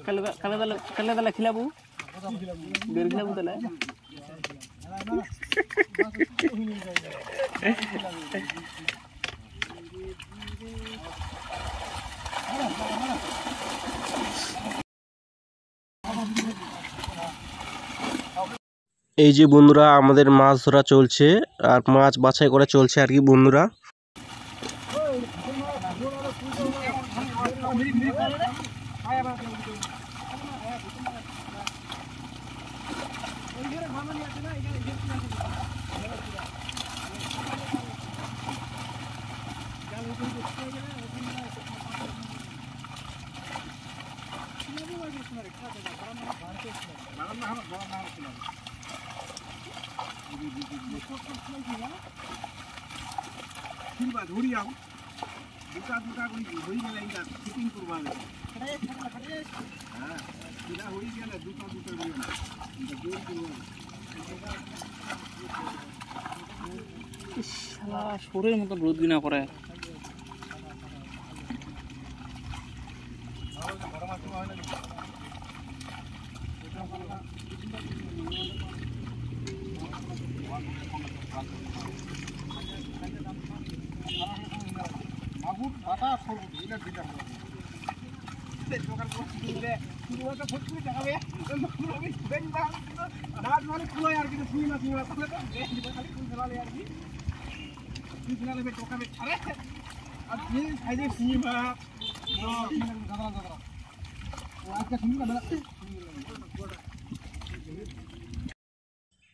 কালে তাহলে খিলাবো বের খিলাবো তাহলে এই যে বন্ধুরা আমাদের মাছ ধরা চলছে আর মাছ বাছাই করা চলছে আর কি বন্ধুরা। শরীরের মতো রোদ দিনা করে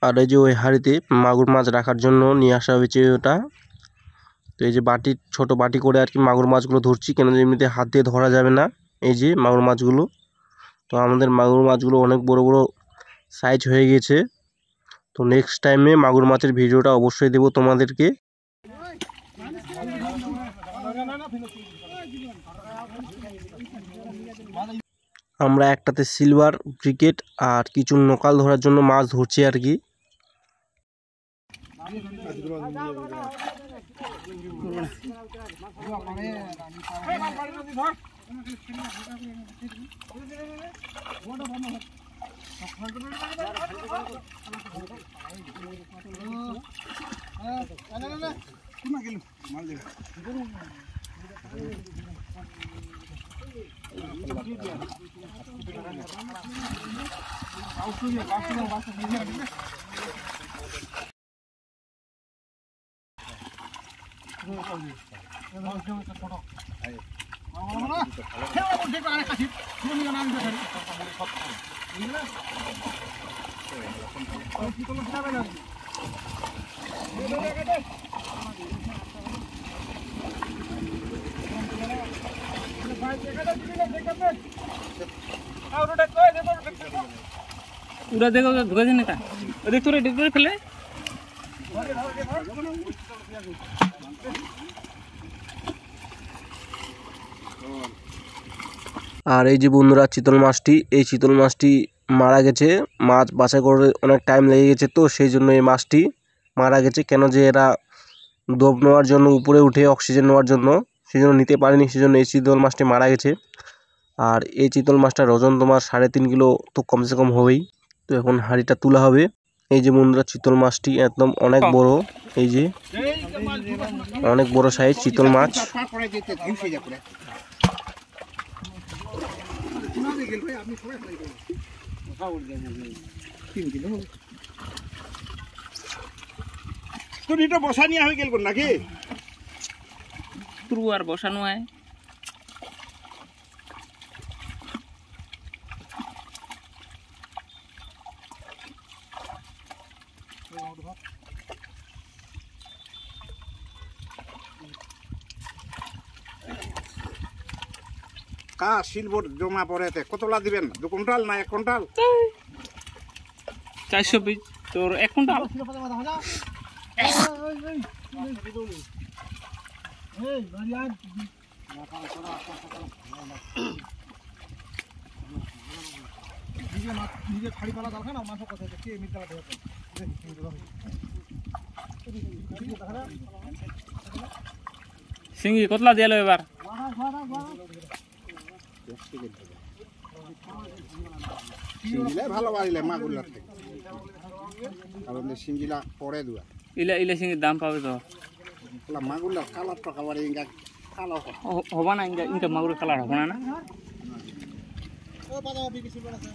আর এই যে ওই হাঁড়িতে মাগুর মাছ রাখার জন্য নিয়ে আসা হয়েছে ওটা। তো এই যে বাটি ছোট বাটি করে আর কি মাগুর মাছগুলো ধরছি, কেন এমনিতে হাত দিয়ে ধরা যাবে না। এই যে মাগুর মাছগুলো, তো আমাদের মাগুর মাছগুলো অনেক বড় বড় সাইজ হয়ে গেছে। তো নেক্সট টাইমে মাগুর মাছের ভিডিওটা অবশ্যই দেবো তোমাদেরকে। আমরা একটাতে সিলভার ব্রিকেট আর কিছু নোকাল ধরার জন্য মাছ ধরছি আর কি। पूरा देखो धोखा देने का देख तो देख तो खेले আর এই যে বন্ধুরা চিতল মাছটি, এই চিতল মাছটি মারা গেছে। মাছ বাছাই করে অনেক টাইম লেগে গেছে, তো সেই জন্য এই মাছটি মারা গেছে। কেন যে এরা ডোব নেওয়ার জন্য উপরে উঠে অক্সিজেন নেওয়ার জন্য, সেই জন্য নিতে পারেনি, সেই জন্য এই চিতল মাছটি মারা গেছে। আর এই চিতল মাছটার ওজন তোমার 3.5 কিলো তো কমসে কম হবেই। তো এখন হাঁড়িটা তোলা হবে। এই যে বন্ধুরা চিতল মাছটি একদম অনেক বড়, এই যে অনেক বড় সাইজ চিতল মাছ। বসানি হয়ে গেল নাকি তুরু আর বসানো হয় কা শিলবোর্ড জমা পড়েতে কতলা দিবেন? 2 কুইন্টাল না 1 কুইন্টাল? 400 পিস তোর 1 কুইন্টাল। নিজে খাড়ি পালা দরকার না মাছ কথা কি মিটালা দেবে সিঙ্গি কতলা দিয়ালো এবার সিঞ্জিলাই ভালো বাড়িলে মাগুরলার থেকে, কারণ সিঞ্জিলা পরে দেওয়া ইলা ইলা সিঙ্গির দাম পাবে তো মাগুরলার কালার টাকা বাড়ি ইঙ্গা কালো হবা না ইনকা ইনকা মাগুরের কালার হবে না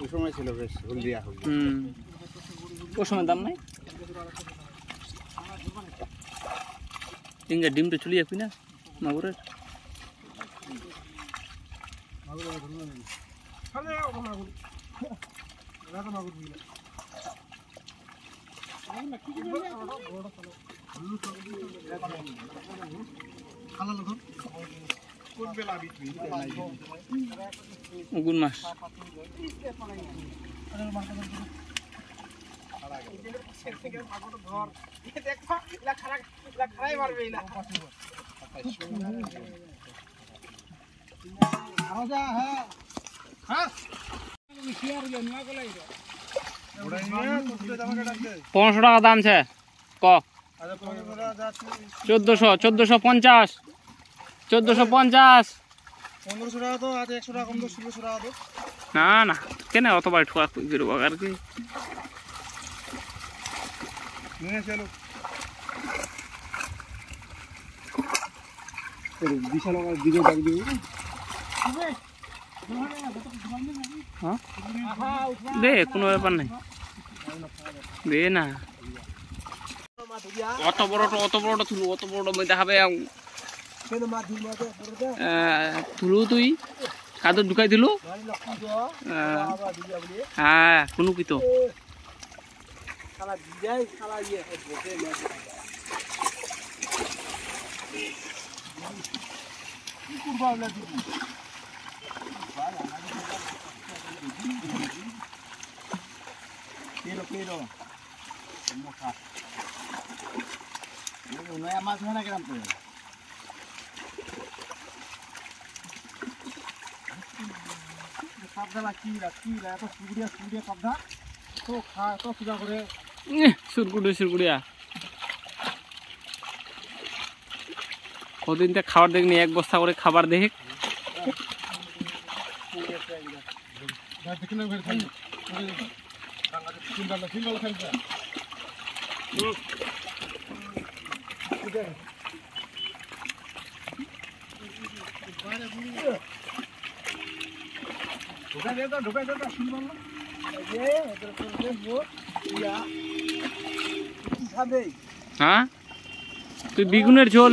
ওই সময় ছিল বেশ হলদিয়া হলদিয়া। ওই সময় দাম নাই ইনকা ডিমটা চলে যাবি না মাগুরের গুণ মাছ পনেরোশো টাকা দাম আছে ক 1450 1450 1500 টাকা তো আছে 100 টাকা কম তো 1600 টাকা তো না না কেন অত বাড়ি ঠোয়া করব আর কি নিয়ে চলো বিশাল ভিডিও ডাক দিব হ্যাঁ দে কোনো ব্যাপার নাই দে না অত বড়টা তুলু দেখাবে তুলু তুই কাদর ঢুকাই দিল হ্যাঁ কোনো কি তো মাছ হয় না কেরাম করে সাবধান কি এত সুগুড়িয়া সাবধান তো খা তো সুগা করে সুরকুড়িয়া কদিন তো খাবার দেখনি এক বস্তা করে খাবার দেখে হ্যাঁ তুই বেগুনের ঝোল